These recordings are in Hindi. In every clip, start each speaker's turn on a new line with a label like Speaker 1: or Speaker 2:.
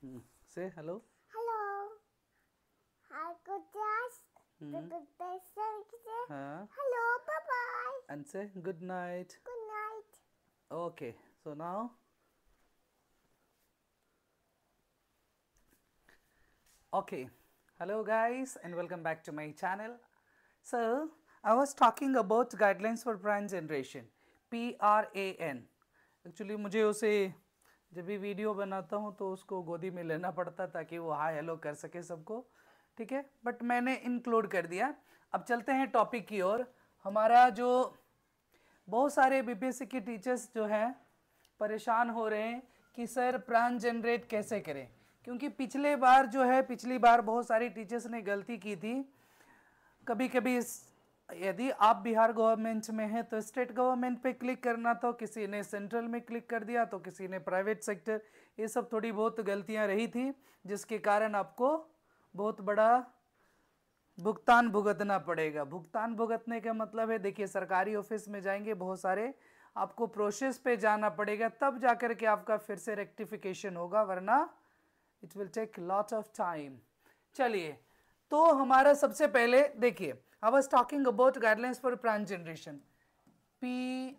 Speaker 1: Say hello.
Speaker 2: Hello. Hi, good day. Hello, bye bye.
Speaker 1: And say good night.
Speaker 2: Good night.
Speaker 1: Okay, so now hello guys and welcome back to my channel. So I was talking about guidelines for prime generation, PRAN. Actually मुझे उसे जब भी वीडियो बनाता हूँ तो उसको गोदी में लेना पड़ता ताकि वो हाय हेलो कर सके सबको, ठीक है, बट मैंने इंक्लूड कर दिया। अब चलते हैं टॉपिक की ओर। हमारा जो बहुत सारे बीपीएससी के टीचर्स जो हैं परेशान हो रहे हैं कि सर प्राण जनरेट कैसे करें, क्योंकि पिछली बार बहुत सारी टीचर्स ने गलती की थी। कभी कभी यदि आप बिहार गवर्नमेंट में हैं तो स्टेट गवर्नमेंट पे क्लिक करना, तो किसी ने सेंट्रल में क्लिक कर दिया, तो किसी ने प्राइवेट सेक्टर। ये सब थोड़ी बहुत गलतियां रही थी जिसके कारण आपको बहुत बड़ा भुगतान भुगतना पड़ेगा। भुगतान भुगतने का मतलब है, देखिए सरकारी ऑफिस में जाएंगे बहुत सारे, आपको प्रोसेस पे जाना पड़ेगा तब जाकर के आपका फिर से रेक्टिफिकेशन होगा, वरना it will take lot of time. चलिए, तो हमारा सबसे पहले देखिए, I was talking about guidelines for PRAN generation, PRAN।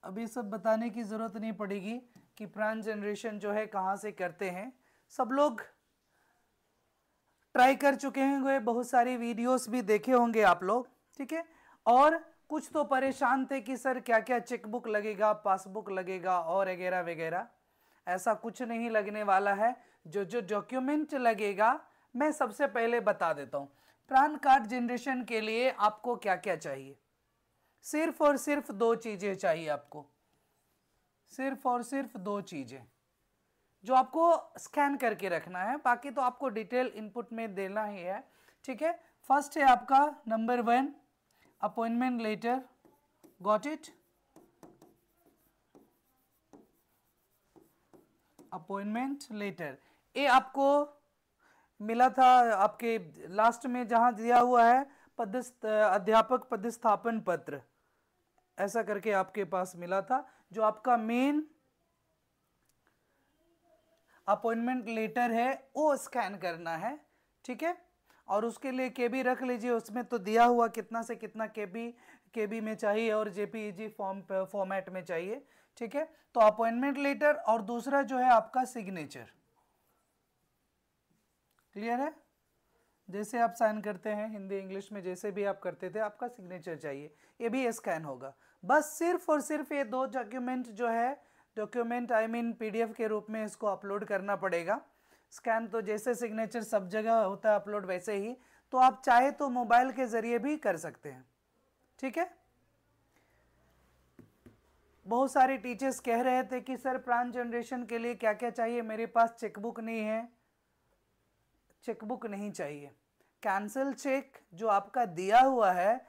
Speaker 1: अभी सब बताने की जरूरत नहीं पड़ेगी कि प्राण जनरेशन जो है कहां से करते हैं। सब लोग ट्राई कर चुके होंगे, बहुत सारी वीडियोस भी देखे होंगे आप लोग, ठीक है। और कुछ तो परेशान थे कि सर क्या क्या चेकबुक लगेगा, पासबुक लगेगा और वगैरह वगैरह। ऐसा कुछ नहीं लगने वाला है। जो जो डॉक्यूमेंट लगेगा मैं सबसे पहले बता देता हूं। प्राण कार्ड जनरेशन के लिए आपको क्या क्या चाहिए? सिर्फ और सिर्फ दो चीजें चाहिए आपको, सिर्फ और सिर्फ दो चीजें जो आपको स्कैन करके रखना है, बाकी तो आपको डिटेल इनपुट में देना ही है, ठीक है। फर्स्ट है आपका number 1 appointment letter, got it? Appointment letter, ये आपको मिला था आपके लास्ट में जहां दिया हुआ है अध्यापक पदस्थापन पत्र, ऐसा करके आपके पास मिला था, जो आपका मेन अपॉइंटमेंट लेटर है वो स्कैन करना है, ठीक है। और उसके लिए केबी रख लीजिए, उसमें तो दिया हुआ कितना से कितना केबी में चाहिए और जेपीईजी फॉर्मेट में चाहिए, ठीक है। तो अपॉइंटमेंट लेटर और दूसरा जो है आपका सिग्नेचर, क्लियर है? जैसे आप साइन करते हैं हिंदी इंग्लिश में जैसे भी आप करते थे, आपका सिग्नेचर चाहिए, ये भी स्कैन होगा। बस सिर्फ और सिर्फ ये दो डॉक्यूमेंट आई मीन पीडीएफ के रूप में इसको अपलोड करना पड़ेगा। स्कैन तो जैसे सिग्नेचर सब जगह होता है अपलोड वैसे ही, तो आप चाहे तो मोबाइल के जरिए भी कर सकते हैं, ठीक है। बहुत सारे टीचर्स कह रहे थे कि सर प्राण जनरेशन के लिए क्या क्या चाहिए, मेरे पास चेकबुक नहीं है। चेकबुक नहीं चाहिए, कैंसिल चेक जो आपका दिया हुआ है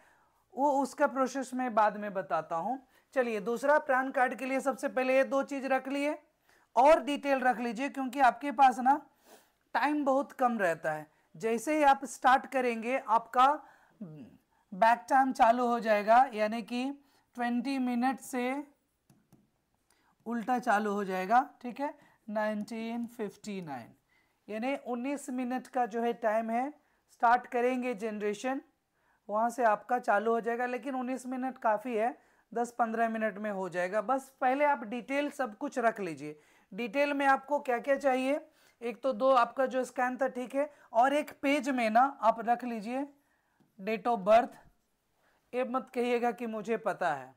Speaker 1: वो उसका प्रोसेस मैं बाद में बताता हूं। चलिए, दूसरा पैन कार्ड के लिए सबसे पहले ये दो चीज रख लिए और डिटेल रख लीजिए, क्योंकि आपके पास ना टाइम बहुत कम रहता है। जैसे ही आप स्टार्ट करेंगे आपका बैक टाइम चालू हो जाएगा, यानी कि 20 मिनट से उल्टा चालू हो जाएगा, ठीक है। 1959 यानी 19 मिनट का जो है टाइम है, स्टार्ट करेंगे जनरेशन वहां से आपका चालू हो जाएगा, लेकिन 19 मिनट काफ़ी है, 10-15 मिनट में हो जाएगा। बस पहले आप डिटेल सब कुछ रख लीजिए। डिटेल में आपको क्या क्या चाहिए, एक तो दो आपका जो स्कैन था, ठीक है, और एक पेज में ना आप रख लीजिए डेट ऑफ बर्थ। ये मत कहिएगा कि मुझे पता है,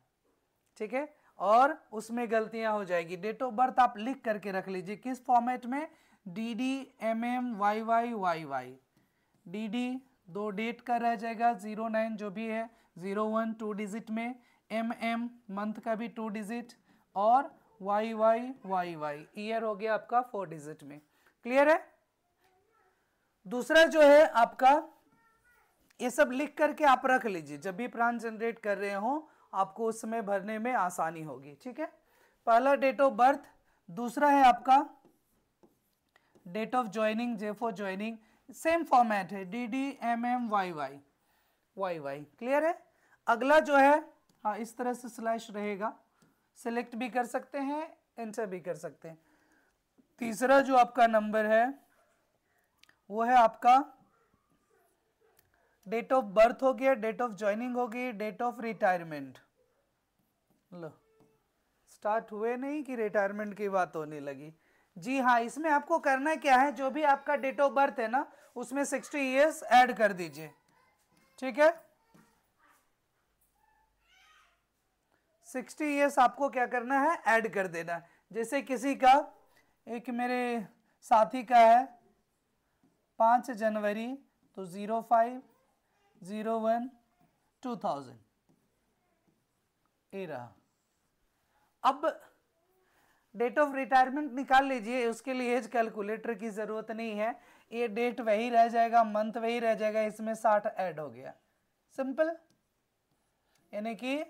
Speaker 1: ठीक है, और उसमें गलतियां हो जाएगी। डेट ऑफ बर्थ आप लिख करके रख लीजिए, किस फॉर्मेट में? DD MM YY YY। DD दो डेट का रह जाएगा, 09 जो भी है, 01 2 डिजिट में, MM मंथ का भी 2 डिजिट, और YY ईयर हो गया आपका 4 डिजिट में। क्लियर है? दूसरा जो है आपका, ये सब लिख करके आप रख लीजिए, जब भी प्राण जनरेट कर रहे हो आपको उस समय भरने में आसानी होगी, ठीक है। पहला डेट ऑफ बर्थ, दूसरा है आपका date of joining, J for joining, same format है, DDMMYY। क्लियर है? अगला जो है, हाँ इस तरह से स्लैश रहेगा, सिलेक्ट भी कर सकते हैं, एंटर भी कर सकते हैं। तीसरा जो आपका नंबर है वो है आपका डेट ऑफ बर्थ हो गया, डेट ऑफ ज्वाइनिंग हो गई, डेट ऑफ रिटायरमेंट। लो स्टार्ट हुए नहीं कि रिटायरमेंट की बात होने लगी। जी हाँ, इसमें आपको करना क्या है, जो भी आपका डेट ऑफ बर्थ है ना उसमें 60 ईयर्स ऐड कर दीजिए, ठीक है। 60 ईयर्स आपको क्या करना है, ऐड कर देना। जैसे किसी का, एक मेरे साथी का है 5 जनवरी, तो 05/01/2000 ये रहा। अब डेट ऑफ रिटायरमेंट निकाल लीजिए, उसके लिए एज कैलकुलेटर की जरूरत नहीं है, ये डेट वही रह जाएगा, मंथ वही रह जाएगा, इसमें 60 ऐड हो गया, सिंपल। यानी कि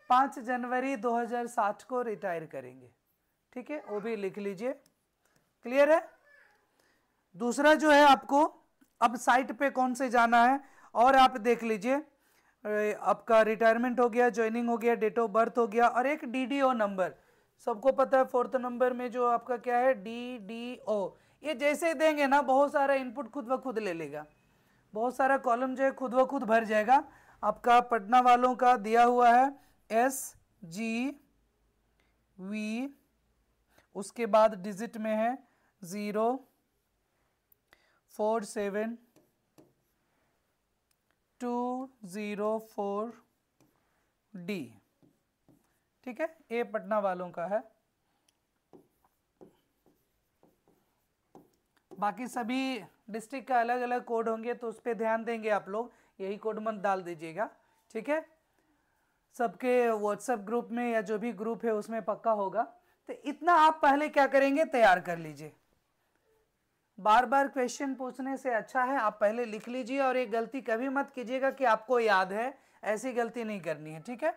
Speaker 1: 5 जनवरी 2060 को रिटायर करेंगे, ठीक है, वो भी लिख लीजिए, क्लियर है। दूसरा जो है आपको अब साइट पे कौन से जाना है, और आप देख लीजिए आपका रिटायरमेंट हो गया, ज्वाइनिंग हो गया, डेट ऑफ बर्थ हो गया, और एक डीडीओ नंबर। सबको पता है 4th नंबर में जो आपका क्या है, डीडीओ। ये जैसे देंगे ना बहुत सारा इनपुट खुद ब खुद ले लेगा, बहुत सारा कॉलम जो है खुद ब खुद भर जाएगा। आपका पटना वालों का दिया हुआ है SGV, उसके बाद डिजिट में है 047204D, ठीक है, ये पटना वालों का है। बाकी सभी डिस्ट्रिक्ट का अलग अलग कोड होंगे तो उस पर ध्यान देंगे आप लोग, यही कोड मत डाल दीजिएगा, ठीक है। सबके व्हाट्सएप ग्रुप में या जो भी ग्रुप है उसमें पक्का होगा। तो इतना आप पहले क्या करेंगे, तैयार कर लीजिए। बार बार क्वेश्चन पूछने से अच्छा है आप पहले लिख लीजिए, और एक गलती कभी मत कीजिएगा कि आपको याद है, ऐसी गलती नहीं करनी है, ठीक है।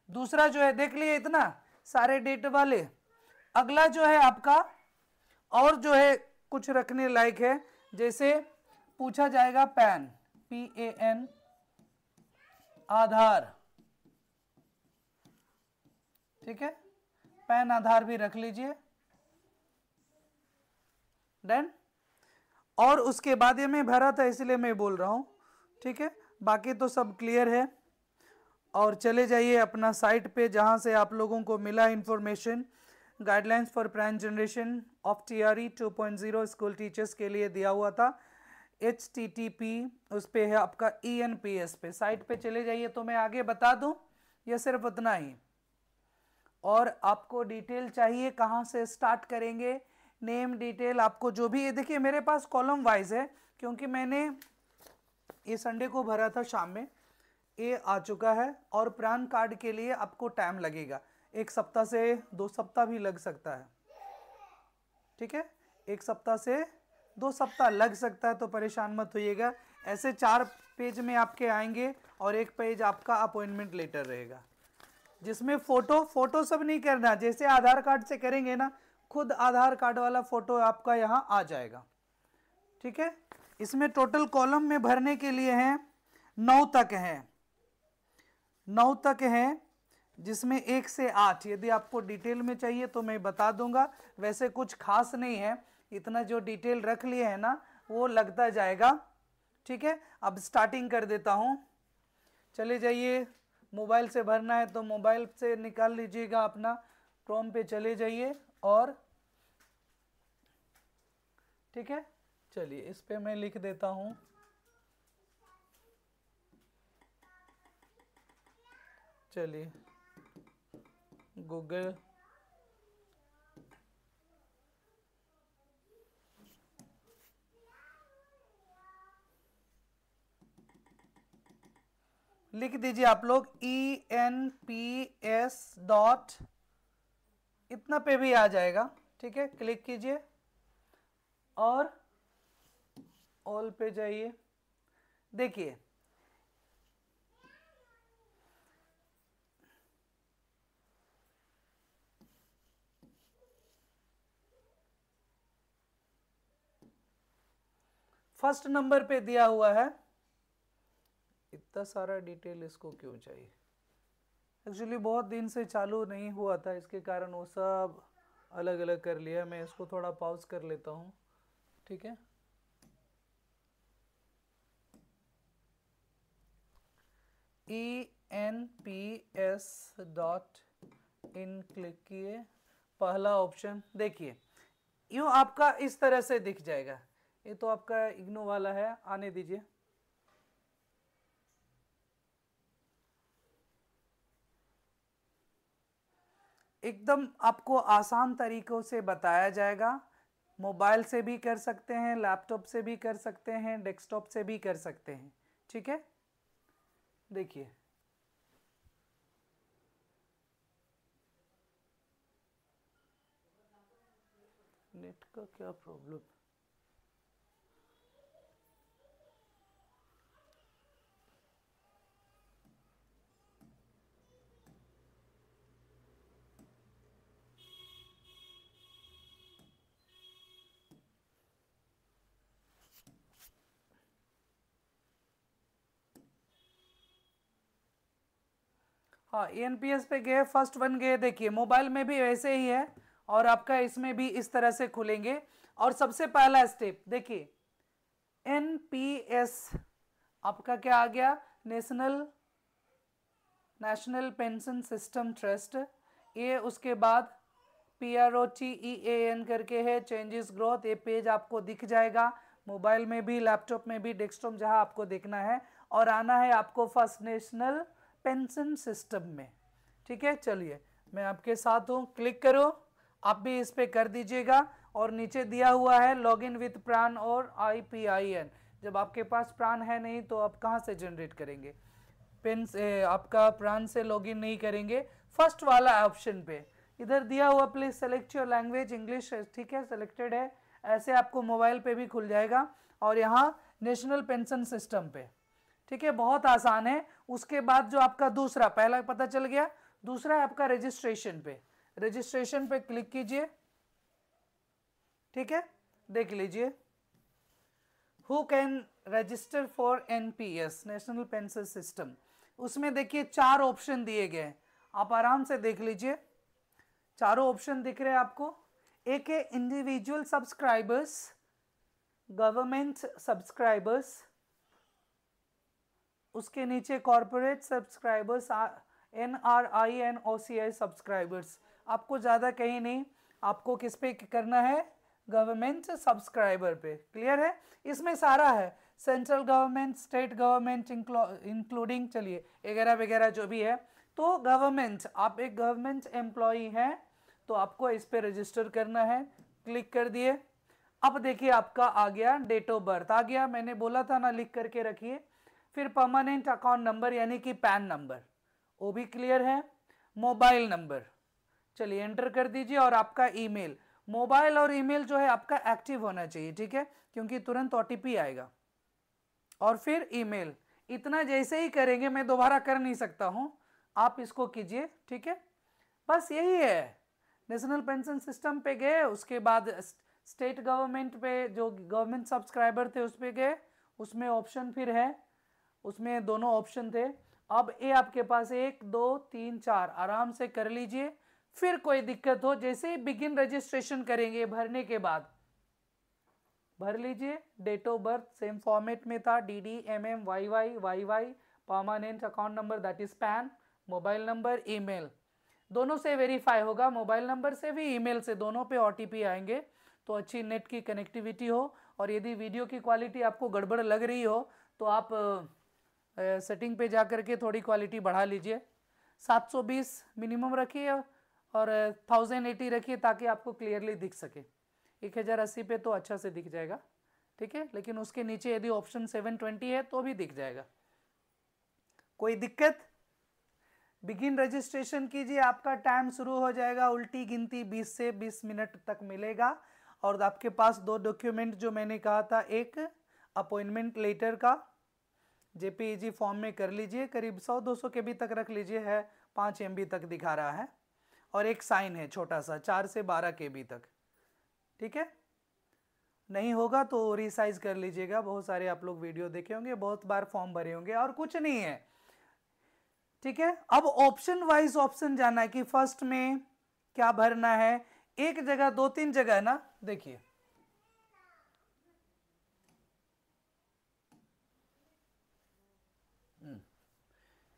Speaker 1: दूसरा जो है देख लिए इतना सारे डेट वाले। अगला जो है आपका और जो है कुछ रखने लायक है, जैसे पूछा जाएगा पैन, PAN, आधार, ठीक है, पैन आधार भी रख लीजिए, डन। और उसके बाद ये मैं भरा था इसलिए मैं बोल रहा हूं, ठीक है, बाकी तो सब क्लियर है। और चले जाइए अपना साइट पे जहां से आप लोगों को मिला information, guidelines for prime generation of TRE 2.0 school teachers के लिए दिया हुआ था, HTTP उस पे है आपका ENPS पे, साइट पे चले जाइए। तो मैं आगे बता दूं या सिर्फ उतना ही, और आपको डिटेल चाहिए कहाँ से स्टार्ट करेंगे, नेम डिटेल आपको जो भी, ये देखिए मेरे पास कॉलम वाइज है क्योंकि मैंने ये संडे को भरा था शाम में, ये आ चुका है। और पैन कार्ड के लिए आपको टाइम लगेगा, 1 सप्ताह से 2 सप्ताह भी लग सकता है, ठीक है, 1 सप्ताह से 2 सप्ताह लग सकता है, तो परेशान मत होइएगा। ऐसे 4 पेज में आपके आएंगे और 1 पेज आपका अपॉइंटमेंट लेटर रहेगा, जिसमें फोटो सब नहीं करना, जैसे आधार कार्ड से करेंगे ना, खुद आधार कार्ड वाला फोटो आपका यहाँ आ जाएगा, ठीक है। इसमें टोटल कॉलम में भरने के लिए हैं 9 तक हैं, 9 तक हैं, जिसमें 1 से 8 यदि आपको डिटेल में चाहिए तो मैं बता दूंगा, वैसे कुछ खास नहीं है, इतना जो डिटेल रख लिए है ना वो लगता जाएगा, ठीक है। अब स्टार्टिंग कर देता हूँ, चले जाइए, मोबाइल से भरना है तो मोबाइल से निकाल लीजिएगा अपना, क्रोम पे चले जाइए, और ठीक है, चलिए इस पे मैं लिख देता हूँ, चलिए गूगल लिख दीजिए आप लोग, ENPS डॉट इतना पे भी आ जाएगा, ठीक है, क्लिक कीजिए और ऑल पे जाइए। देखिए फर्स्ट नंबर पे दिया हुआ है, इतना सारा डिटेल इसको क्यों चाहिए, एक्चुअली बहुत दिन से चालू नहीं हुआ था, इसके कारण वो सब अलग अलग कर लिया। मैं इसको थोड़ा पॉज कर लेता हूँ, ठीक है। ENPS.in क्लिक किए, पहला ऑप्शन देखिए यूँ आपका इस तरह से दिख जाएगा। ये तो आपका इग्नू वाला है, आने दीजिए। एकदम आपको आसान तरीकों से बताया जाएगा। मोबाइल से भी कर सकते हैं, लैपटॉप से भी कर सकते हैं, डेस्कटॉप से भी कर सकते हैं, ठीक है। देखिए नेट का क्या प्रॉब्लम। हाँ ENPS पे गए, फर्स्ट वन गए। देखिए मोबाइल में भी वैसे ही है और आपका इसमें भी इस तरह से खुलेंगे। और सबसे पहला स्टेप देखिए NPS आपका क्या आ गया, नेशनल पेंशन सिस्टम ट्रस्ट। ये उसके बाद PROTEAN करके है, चेंजेस ग्रोथ। ये पेज आपको दिख जाएगा मोबाइल में भी, लैपटॉप में भी, डेस्कटॉप जहां आपको देखना है। और आना है आपको फर्स्ट नेशनल पेंशन सिस्टम में, ठीक है। चलिए मैं आपके साथ हूँ, क्लिक करो, आप भी इस पे कर दीजिएगा। और नीचे दिया हुआ है लॉगिन विथ प्रान और IPIN। जब आपके पास प्रान है नहीं तो आप कहाँ से जनरेट करेंगे, पेन से आपका प्रान से लॉगिन नहीं करेंगे। फर्स्ट वाला ऑप्शन पे इधर दिया हुआ please select your language, English, ठीक है, सेलेक्टेड है। ऐसे आपको मोबाइल पे भी खुल जाएगा। और यहाँ नेशनल पेंशन सिस्टम पे, ठीक है, बहुत आसान है। उसके बाद जो आपका दूसरा, पहला पता चल गया, दूसरा है आपका रजिस्ट्रेशन पे। रजिस्ट्रेशन पे क्लिक कीजिए, ठीक है। देख लीजिए who can register for NPS national pension system. उसमें देखिए 4 ऑप्शन दिए गए हैं, आप आराम से देख लीजिए। चारों ऑप्शन दिख रहे हैं आपको। एक है इंडिविजुअल सब्सक्राइबर्स, गवर्नमेंट सब्सक्राइबर्स, उसके नीचे corporate subscribers, NRI and OCI subscribers. आपको ज़्यादा कहीं नहीं, आपको किस पे करना है, गवर्नमेंट सब्सक्राइबर पे। क्लियर है, इसमें सारा है, central government, state government including, चलिए वगैरह वगैरह जो भी है। तो गवर्नमेंट, आप एक गवर्नमेंट एम्प्लॉई हैं तो आपको इस पे रजिस्टर करना है। क्लिक कर दिए। अब देखिए आपका आ गया डेट ऑफ बर्थ आ गया, मैंने बोला था ना लिख करके रखिए। फिर परमानेंट अकाउंट नंबर यानी कि पैन नंबर, वो भी क्लियर है। मोबाइल नंबर, चलिए एंटर कर दीजिए। और आपका ईमेल, मोबाइल और ईमेल जो है आपका एक्टिव होना चाहिए, ठीक है, क्योंकि तुरंत OTP आएगा। और फिर ईमेल, इतना जैसे ही करेंगे, मैं दोबारा कर नहीं सकता हूं, आप इसको कीजिए, ठीक है। बस यही है, नेशनल पेंशन सिस्टम पे गए, उसके बाद स्टेट गवर्नमेंट पे जो गवर्नमेंट सब्सक्राइबर थे उस पे गए, उसमें ऑप्शन फिर है, उसमें दोनों ऑप्शन थे। अब ये आपके पास 1 2 3 4 आराम से कर लीजिए। फिर कोई दिक्कत हो, जैसे ही बिगिन रजिस्ट्रेशन करेंगे, भरने के बाद भर लीजिए। Date of birth same format में था, DD MM YY, permanent account number that is PAN, mobile number, email, दोनों से वेरीफाई होगा, मोबाइल नंबर से भी, ईमेल से, दोनों पे OTP आएंगे। तो अच्छी नेट की कनेक्टिविटी हो। और यदि वीडियो की क्वालिटी आपको गड़बड़ लग रही हो तो आप सेटिंग पे जा करके थोड़ी क्वालिटी बढ़ा लीजिए। 720 मिनिमम रखिए और 1080 रखिए ताकि आपको क्लियरली दिख सके। 1080 पे तो अच्छा से दिख जाएगा, ठीक है, लेकिन उसके नीचे यदि ऑप्शन 720 है तो भी दिख जाएगा। कोई दिक्कत, बिगिन रजिस्ट्रेशन कीजिए, आपका टाइम शुरू हो जाएगा। उल्टी गिनती 20 से 20 मिनट तक मिलेगा। और आपके पास 2 डॉक्यूमेंट जो मैंने कहा था, एक अपॉइंटमेंट लेटर का JPEG फॉर्म में कर लीजिए, करीब 100-200 KB तक रख लीजिए, है 5 MB तक दिखा रहा है। और एक साइन है छोटा सा, 4 से 12 KB तक, ठीक है। नहीं होगा तो रिसाइज कर लीजिएगा, बहुत सारे आप लोग वीडियो देखे होंगे, बहुत बार फॉर्म भरे होंगे, और कुछ नहीं है, ठीक है। अब ऑप्शन वाइज ऑप्शन जाना है कि फर्स्ट में क्या भरना है। एक जगह 2-3 जगह है ना, देखिए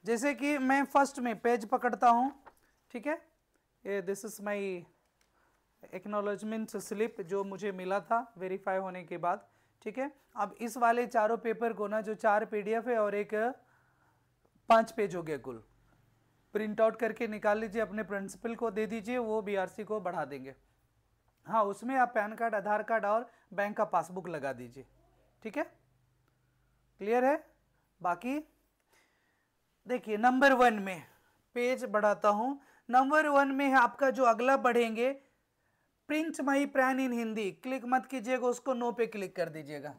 Speaker 1: जैसे कि मैं फर्स्ट में पेज पकड़ता हूं, ठीक है, ये this is my acknowledgement slip जो मुझे मिला था वेरीफाई होने के बाद, ठीक है। अब इस वाले चारों पेपर को ना, जो 4 PDF है और एक 5 पेज हो गया कुल, प्रिंट आउट करके निकाल लीजिए, अपने प्रिंसिपल को दे दीजिए, वो BRC को बढ़ा देंगे। हाँ, उसमें आप पैन कार्ड, आधार कार्ड और बैंक का पासबुक लगा दीजिए, ठीक है, क्लियर है। बाकी देखिए नंबर 1 में पेज बढ़ाता हूं, नंबर 1 में है आपका जो अगला बढ़ेंगे, प्रिंट माई प्रान इन हिंदी, क्लिक मत कीजिएगा, उसको नो पे क्लिक कर दीजिएगा।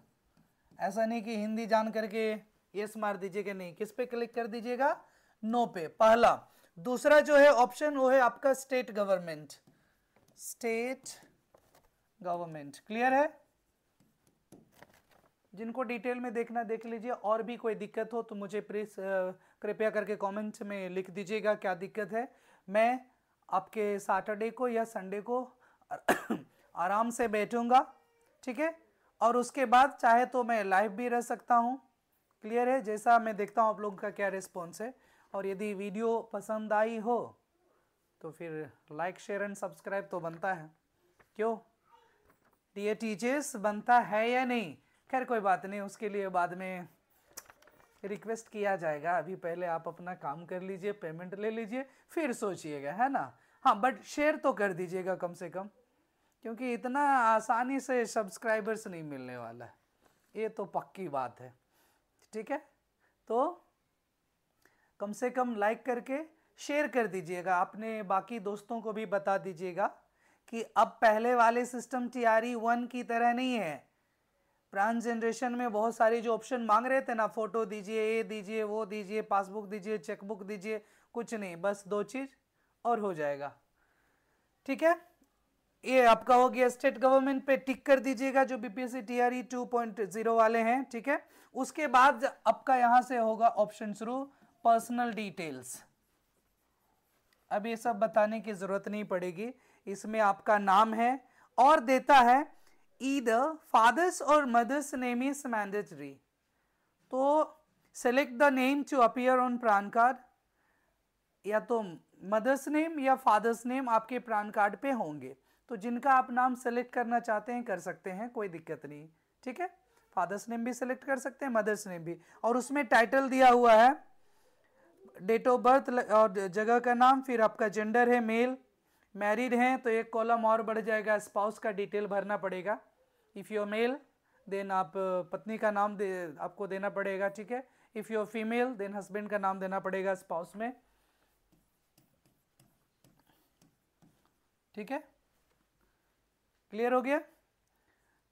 Speaker 1: ऐसा नहीं कि हिंदी जान करके यस मार दीजिएगा, नहीं, किस पे क्लिक कर दीजिएगा, नो पे, पहला। दूसरा जो है ऑप्शन वो है आपका state government, state government, clear है। जिनको डिटेल में देखना देख लीजिए, और भी कोई दिक्कत हो तो मुझे प्लीज कृपया करके कमेंट में लिख दीजिएगा क्या दिक्कत है। मैं आपके सैटरडे को या संडे को आराम से बैठूंगा, ठीक है, और उसके बाद चाहे तो मैं लाइव भी रह सकता हूं, क्लियर है। जैसा मैं देखता हूं आप लोगों का क्या रिस्पॉन्स है, और यदि वीडियो पसंद आई हो तो फिर लाइक शेयर एंड सब्सक्राइब तो बनता है, क्यों डियर टीचर्स, बनता है या नहीं। खैर कोई बात नहीं, उसके लिए बाद में रिक्वेस्ट किया जाएगा, अभी पहले आप अपना काम कर लीजिए, पेमेंट ले लीजिए, फिर सोचिएगा, है ना। हाँ, बट शेयर तो कर दीजिएगा कम से कम, क्योंकि इतना आसानी से सब्सक्राइबर्स नहीं मिलने वाला है, ये तो पक्की बात है, ठीक है। तो कम से कम लाइक करके शेयर कर दीजिएगा, अपने बाकी दोस्तों को भी बता दीजिएगा कि अब पहले वाले सिस्टम TRE 1 की तरह नहीं है। प्रान जनरेशन में बहुत सारी जो ऑप्शन मांग रहे थे ना, फोटो दीजिए, ये दीजिए, वो दीजिए, पासबुक दीजिए, चेकबुक दीजिए, कुछ नहीं, बस 2 चीज और हो जाएगा, ठीक है। ये आपका हो गया, स्टेट गवर्नमेंट पे टिक कर दीजिएगा जो BPSC TRE 2.0 वाले हैं, ठीक है। उसके बाद आपका यहां से होगा ऑप्शन शुरू, पर्सनल डिटेल्स। अब ये सब बताने की जरूरत नहीं पड़ेगी, इसमें आपका नाम है और देता है either father's or mother's name is mandatory, तो select the name to appear on PRAN card, या तो मदर्स नेम या फादर्स नेम आपके प्रान कार्ड पे होंगे, तो जिनका आप नाम सेलेक्ट करना चाहते हैं कर सकते हैं, कोई दिक्कत नहीं, ठीक है। फादर्स नेम भी सेलेक्ट कर सकते हैं, मदर्स नेम भी, और उसमें टाइटल दिया हुआ है, डेट ऑफ बर्थ और जगह का नाम, फिर आपका जेंडर है मेल, मैरिड हैं तो एक कॉलम और बढ़ जाएगा, स्पाउस का डिटेल भरना पड़ेगा, इफ़ यू मेल देन आप पत्नी का नाम आपको देना पड़ेगा, ठीक है। If you female then husband का नाम देना पड़ेगा स्पाउस में, ठीक है, क्लियर हो गया।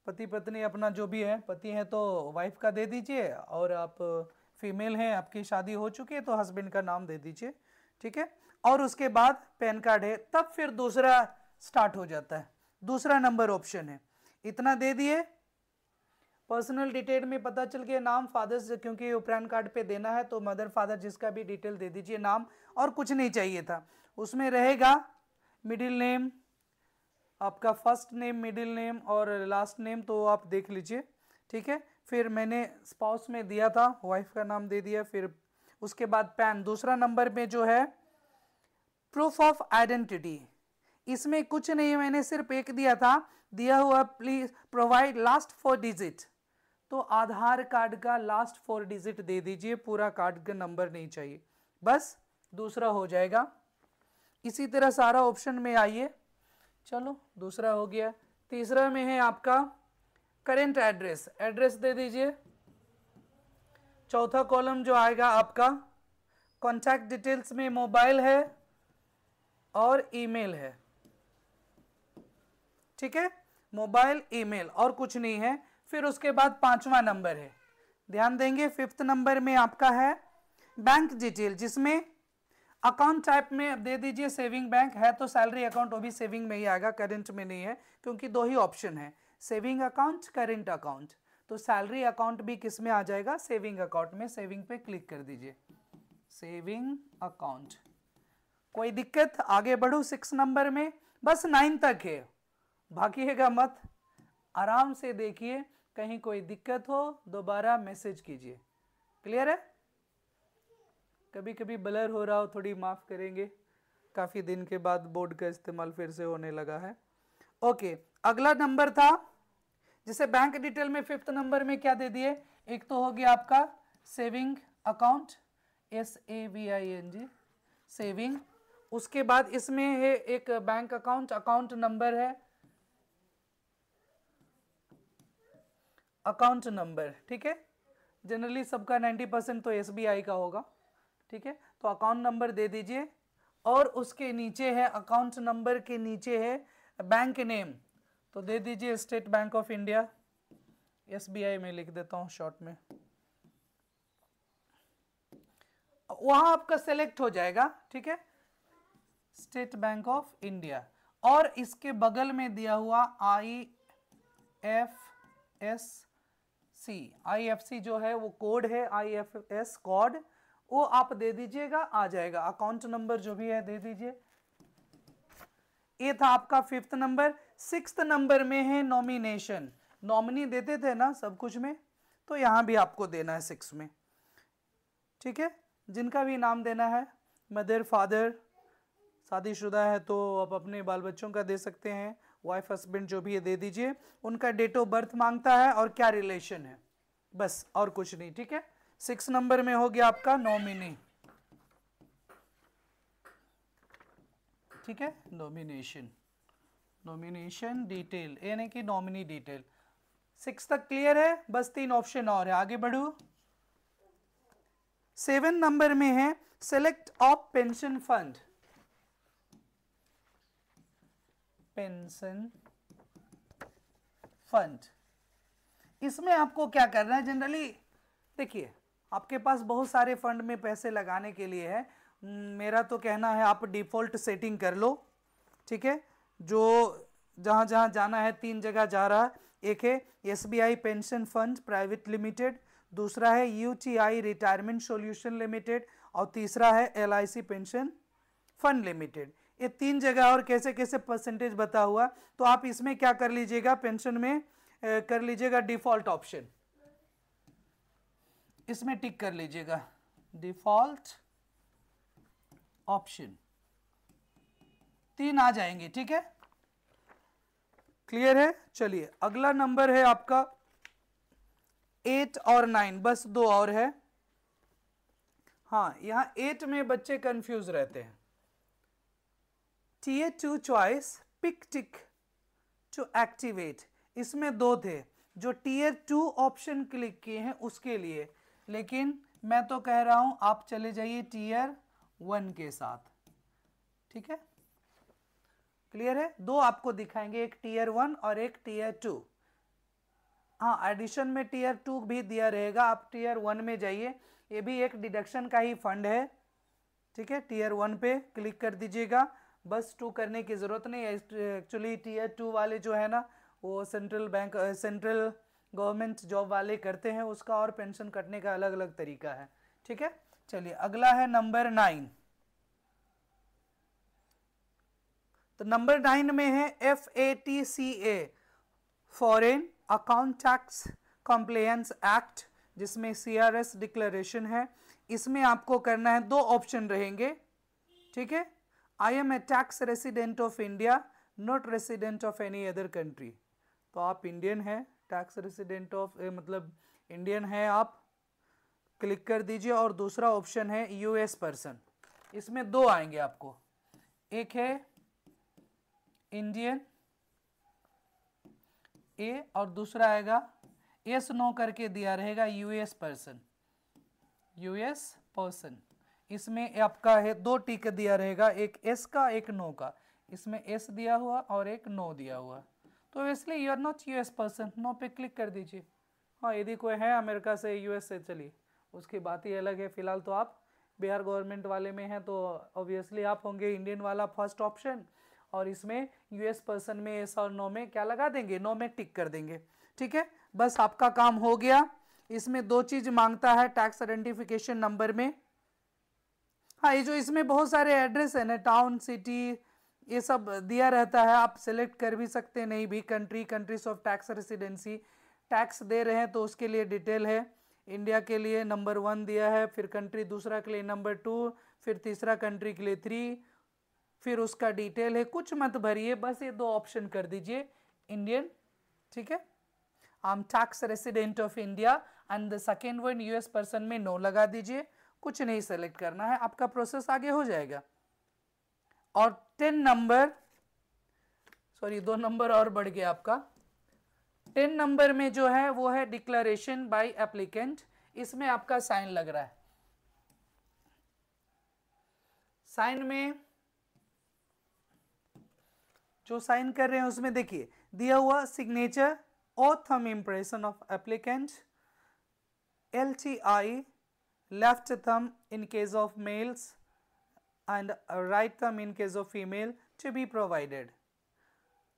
Speaker 1: पति पत्नी अपना जो भी है, पति है तो वाइफ का दे दीजिए, और आप फीमेल हैं, आपकी शादी हो चुकी है तो हस्बैंड का नाम दे दीजिए, ठीक है। और उसके बाद पैन कार्ड है, तब फिर दूसरा स्टार्ट हो जाता है, दूसरा नंबर ऑप्शन है, इतना दे दिए। पर्सनल डिटेल में पता चल गया नाम, फादर्स क्योंकि पैन कार्ड पे देना है तो मदर फादर जिसका भी डिटेल दे दीजिए, नाम, और कुछ नहीं चाहिए था। उसमें रहेगा मिडिल नेम, आपका फर्स्ट नेम, मिडिल नेम और लास्ट नेम, तो आप देख लीजिए, ठीक है। फिर मैंने स्पाउस में दिया था, वाइफ का नाम दे दिया, फिर उसके बाद पैन, दूसरा नंबर में जो है प्रूफ ऑफ आइडेंटिटी, इसमें कुछ नहीं, मैंने सिर्फ एक दिया था, दिया हुआ प्लीज प्रोवाइड लास्ट 4 डिजिट, तो आधार कार्ड का लास्ट 4 डिजिट दे दीजिए, पूरा कार्ड का नंबर नहीं चाहिए, बस दूसरा हो जाएगा। इसी तरह सारा ऑप्शन में आइए, चलो दूसरा हो गया। तीसरा में है आपका करेंट एड्रेस, एड्रेस दे दीजिए। चौथा कॉलम जो आएगा आपका कॉन्टैक्ट डिटेल्स में मोबाइल है और ईमेल है, ठीक है, मोबाइल ईमेल और कुछ नहीं है। फिर उसके बाद 5वां नंबर है, ध्यान देंगे, 5th नंबर में आपका है बैंक डिटेल, जिसमें अकाउंट टाइप में दे दीजिए सेविंग बैंक है तो सैलरी अकाउंट, वो भी सेविंग में ही आएगा, करंट में नहीं है, क्योंकि 2 ही ऑप्शन है, सेविंग अकाउंट, करंट अकाउंट, तो सैलरी अकाउंट भी किस में आ जाएगा, सेविंग अकाउंट में, सेविंग पे क्लिक कर दीजिए, सेविंग अकाउंट। कोई दिक्कत, आगे बढ़ू 6 नंबर में बस 9 तक है, भागिएगा मत, आराम से देखिए, कहीं कोई दिक्कत हो दोबारा मैसेज कीजिए। क्लियर है? कभी कभी ब्लर हो रहा हो थोड़ी माफ करेंगे, काफी दिन के बाद बोर्ड का इस्तेमाल फिर से होने लगा है। ओके, अगला नंबर था, जैसे बैंक डिटेल में 5th नंबर में क्या दे दिए, एक तो हो गया आपका सेविंग अकाउंट, SAVING सेविंग, उसके बाद इसमें है एक बैंक अकाउंट, अकाउंट नंबर है, अकाउंट नंबर, ठीक है, जनरली सबका 90% तो SBI का होगा, ठीक है, तो अकाउंट नंबर दे दीजिए, और उसके नीचे है, अकाउंट नंबर के नीचे है बैंक नेम, तो दे दीजिए state bank of India, SBI में लिख देता हूं शॉर्ट में, वहां आपका सेलेक्ट हो जाएगा, ठीक है, स्टेट बैंक ऑफ इंडिया, और इसके बगल में दिया हुआ IFSC जो है वो कोड है, IFS कोड, वो आप दे दीजिएगा, आ जाएगा, अकाउंट नंबर जो भी है दे दीजिए। ये था आपका 5th नंबर। 6th नंबर में है नॉमिनेशन, नॉमिनी देते थे ना सब कुछ में, तो यहां भी आपको देना है 6 में, ठीक है, जिनका भी नाम देना है, मदर फादर, शादीशुदा है तो आप अपने बाल बच्चों का दे सकते हैं, वाइफ हस्बैंड जो भी है दे दीजिए, उनका डेट ऑफ बर्थ मांगता है और क्या रिलेशन है, बस और कुछ नहीं, ठीक है। 6 नंबर में हो गया आपका नॉमिनी, ठीक है, नॉमिनेशन, नॉमिनेशन डिटेल यानी कि नॉमिनी डिटेल। 6 तक क्लियर है, बस 3 ऑप्शन और है, आगे बढ़ू। 7 नंबर में है select of pension fund, pension fund, इसमें आपको क्या करना है, जनरली देखिए आपके पास बहुत सारे फंड में पैसे लगाने के लिए है, मेरा तो कहना है आप डिफॉल्ट सेटिंग कर लो, ठीक है, जो जहां जहां जाना है 3 जगह जा रहा है, एक है SBI pension fund private limited, दूसरा है UTI रिटायरमेंट सॉल्यूशन लिमिटेड, और तीसरा है LIC पेंशन फंड लिमिटेड। ये 3 जगह और कैसे कैसे परसेंटेज बता हुआ, तो आप इसमें क्या कर लीजिएगा, पेंशन में कर लीजिएगा डिफॉल्ट ऑप्शन, इसमें टिक कर लीजिएगा डिफॉल्ट ऑप्शन, 3 आ जाएंगे, ठीक है, क्लियर है। चलिए अगला नंबर है आपका 8 और 9, बस 2 और है। हाँ, यहां 8 में बच्चे कंफ्यूज रहते हैं, Tier 2 choice pick tick to activate, इसमें 2 थे, जो Tier 2 ऑप्शन क्लिक किए हैं उसके लिए, लेकिन मैं तो कह रहा हूं आप चले जाइए Tier 1 के साथ, ठीक है, क्लियर है। 2 आपको दिखाएंगे, एक Tier 1 और एक Tier 2, हाँ एडिशन में Tier 2 भी दिया रहेगा, आप Tier 1 में जाइए, ये भी एक डिडक्शन का ही फंड है, ठीक है, Tier 1 पे क्लिक कर दीजिएगा, बस 2 करने की जरूरत नहीं है, एक्चुअली Tier 2 वाले जो है ना वो central bank central government job वाले करते हैं, उसका और पेंशन कटने का अलग अलग तरीका है, ठीक है। चलिए अगला है नंबर 9, तो नंबर 9 में है FATCA foreign account tax compliance act, जिसमें CRS डिक्लेरेशन है, इसमें आपको करना है 2 ऑप्शन रहेंगे, ठीक है, I am a tax resident of India not resident of any other country, तो आप इंडियन है, टैक्स रेसिडेंट ऑफ मतलब इंडियन है आप, क्लिक कर दीजिए, और दूसरा ऑप्शन है US पर्सन, इसमें 2 आएंगे आपको, एक है इंडियन ए और दूसरा आएगा yes नो करके दिया रहेगा US पर्सन, US पर्सन, इसमें आपका है 2 टिक दिया रहेगा, एक S का एक नो का, इसमें S दिया हुआ और एक नो दिया हुआ, तो इसलिए you are not US person, no पे क्लिक कर दीजिए। हाँ यदि कोई है अमेरिका से US से, चलिए उसकी बात ही अलग है, फिलहाल तो आप बिहार गवर्नमेंट वाले में हैं, तो ऑब्वियसली आप होंगे इंडियन वाला फर्स्ट ऑप्शन, और इसमें US पर्सन में एस और नो में क्या लगा देंगे, नो में टिक कर देंगे, ठीक है, बस आपका काम हो गया। इसमें 2 चीज मांगता है टैक्स आइडेंटिफिकेशन नंबर में, हाँ ये जो इसमें बहुत सारे एड्रेस है ना, टाउन सिटी ये सब दिया रहता है, आप सेलेक्ट कर भी सकते नहीं भी। Country, countries of tax residency, tax दे रहे हैं तो उसके लिए डिटेल है। इंडिया के लिए नंबर 1 दिया है, फिर कंट्री दूसरा के लिए नंबर 2, फिर तीसरा कंट्री के लिए 3, फिर उसका डिटेल है। कुछ मत भरिए, बस ये 2 ऑप्शन कर दीजिए इंडियन, ठीक है। I M tax resident of India and the second one US person में नो लगा दीजिए, कुछ नहीं सेलेक्ट करना है, आपका प्रोसेस आगे हो जाएगा। और 10 नंबर, सॉरी 2 नंबर और बढ़ गया आपका। 10 नंबर में जो है वो है डिक्लेरेशन बाय एप्लीकेंट। इसमें आपका साइन लग रहा है। साइन में जो साइन कर रहे हैं उसमें देखिए दिया हुआ सिग्नेचर और thumb impression of applicant, LTI left thumb in case of males and right thumb in case of female to be provided.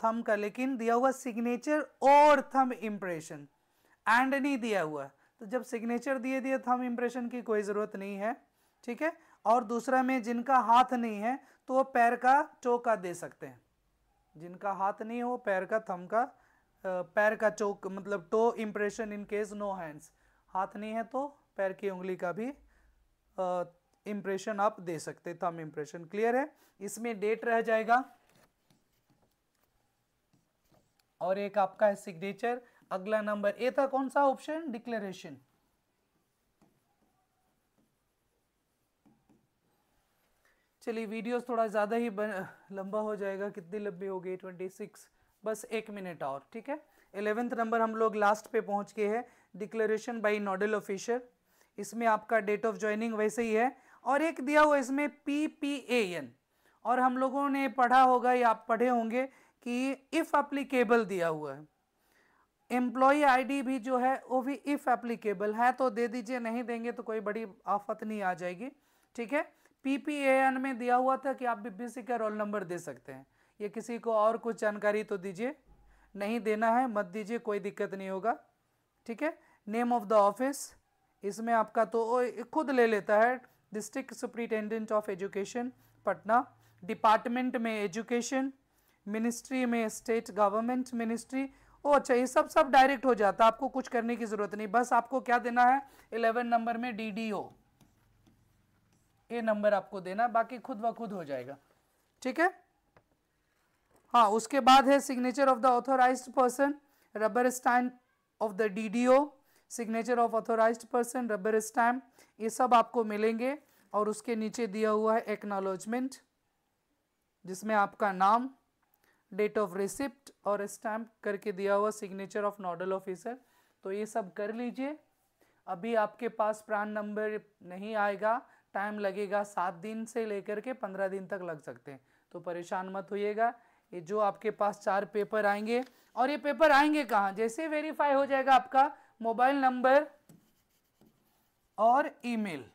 Speaker 1: Thumb का लेकिन दिया हुआ सिग्नेचर और थंब इंप्रेशन, एंड नहीं दिया हुआ, तो जब सिग्नेचर दिए दिए थंब इंप्रेशन की कोई ज़रूरत नहीं है, ठीक है। और दूसरा में जिनका हाथ नहीं है तो वो पैर का टो का दे सकते हैं, जिनका हाथ नहीं हो पैर का, थंब का, पैर का चौक मतलब toe impression in case no hands, हाथ नहीं है तो पैर की उंगली का भी इंप्रेशन आप दे सकते, थंब इंप्रेशन। क्लियर है? इसमें डेट रह जाएगा और एक आपका है सिग्नेचर। अगला नंबर ए था, कौन सा ऑप्शन? डिक्लेरेशन। चलिए वीडियो थोड़ा ज़्यादा ही लंबा हो जाएगा। कितनी लंबी हो गई? 26, बस 1 मिनट और, ठीक है। 11th नंबर हम लोग लास्ट पे पहुंच गए हैं, डिक्लेरेशन बाय नोडल ऑफिसर। इसमें आपका डेट ऑफ ज्वाइनिंग वैसे ही है, और एक दिया हुआ इसमें PPAN, और हम लोगों ने पढ़ा होगा या आप पढ़े होंगे कि इफ़ एप्लीकेबल दिया हुआ है। एम्प्लॉय ID भी जो है वो भी इफ़ एप्लीकेबल है तो दे दीजिए, नहीं देंगे तो कोई बड़ी आफत नहीं आ जाएगी, ठीक है। PPAN में दिया हुआ था कि आप BBC का रोल नंबर दे सकते हैं, ये किसी को और कुछ जानकारी तो दीजिए, नहीं देना है मत दीजिए, कोई दिक्कत नहीं होगा, ठीक है। नेम ऑफ द ऑफिस, इसमें आपका तो खुद ले लेता है, district superintendent of education Patna. Department में एजुकेशन, मिनिस्ट्री में स्टेट गवर्नमेंट मिनिस्ट्री। ओ अच्छा, ये सब डायरेक्ट हो जाता है, आपको कुछ करने की जरूरत नहीं, बस आपको क्या देना है 11 नंबर में DDO, ये नंबर आपको देना, बाकी खुद ब खुद हो जाएगा, ठीक है। हाँ, उसके बाद है signature of the authorised person, rubber stamp of the DDO, signature of authorised person, rubber stamp, ये सब आपको मिलेंगे। और उसके नीचे दिया हुआ है एक्नॉलेजमेंट, जिसमें आपका नाम, डेट ऑफ रिसिप्ट और स्टैम्प करके दिया हुआ सिग्नेचर ऑफ नोडल ऑफिसर। तो ये सब कर लीजिए। अभी आपके पास प्रान नंबर नहीं आएगा, टाइम लगेगा, 7 दिन से लेकर के 15 दिन तक लग सकते हैं, तो परेशान मत होइएगा। ये जो आपके पास 4 पेपर आएंगे, और ये पेपर आएंगे कहाँ? जैसे वेरीफाई हो जाएगा आपका मोबाइल नंबर और ईमेल,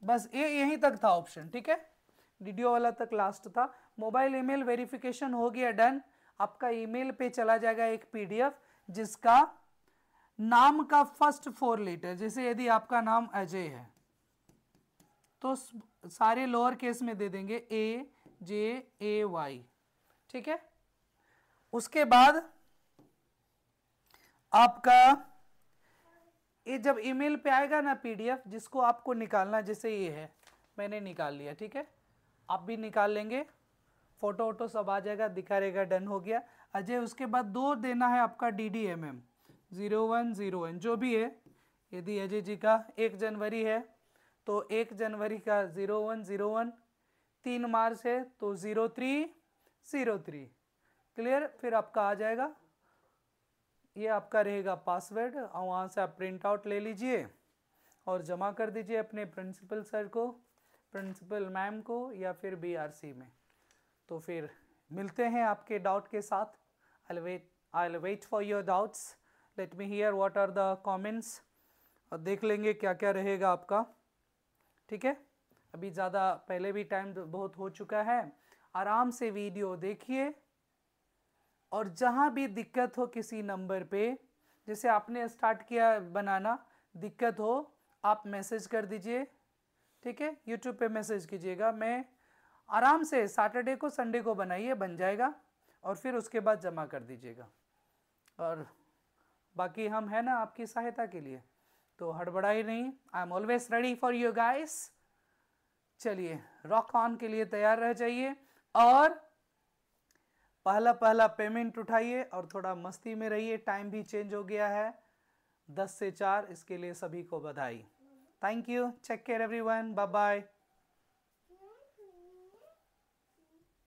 Speaker 1: बस ये यहीं तक था ऑप्शन, ठीक है। DDO वाला तक लास्ट था। मोबाइल ईमेल वेरिफिकेशन हो गया, डन। आपका ईमेल पे चला जाएगा एक PDF जिसका नाम का फर्स्ट 4 लेटर, जैसे यदि आपका नाम अजय है तो सारे लोअर केस में दे देंगे AJAY, ठीक है। उसके बाद आपका ये जब ईमेल पे आएगा ना PDF, जिसको आपको निकालना, जैसे ये है, मैंने निकाल लिया, ठीक है, आप भी निकाल लेंगे, फोटो वोटो सब आ जाएगा, दिखा रहेगा, डन हो गया अजय। उसके बाद 2 देना है आपका DDMM 0101 जो भी है। यदि अजय जी का 1 जनवरी है तो 1 जनवरी का 0101, 3 मार्च है तो 0303, क्लियर। फिर आपका आ जाएगा, ये आपका रहेगा पासवर्ड, और वहाँ से आप प्रिंट आउट ले लीजिए और जमा कर दीजिए अपने प्रिंसिपल सर को, प्रिंसिपल मैम को, या फिर BRC में। तो फिर मिलते हैं आपके डाउट के साथ। I'll wait for your doubts. Let me hear what are the comments, और देख लेंगे क्या क्या रहेगा आपका, ठीक है। अभी ज़्यादा पहले भी टाइम बहुत हो चुका है, आराम से वीडियो देखिए, और जहाँ भी दिक्कत हो किसी नंबर पे, जैसे आपने स्टार्ट किया बनाना, दिक्कत हो आप मैसेज कर दीजिए, ठीक है। YouTube पे मैसेज कीजिएगा, मैं आराम से सैटरडे को संडे को बनाइए, बन जाएगा और फिर उसके बाद जमा कर दीजिएगा। और बाकी हम है ना आपकी सहायता के लिए, तो हड़बड़ाई नहीं। I am always ready for you guys. चलिए रॉक ऑन के लिए तैयार रह जाइए और पहला पहला पेमेंट उठाइए और थोड़ा मस्ती में रहिए। टाइम भी चेंज हो गया है 10 से 4, इसके लिए सभी को बधाई। Thank you, take care everyone, bye bye.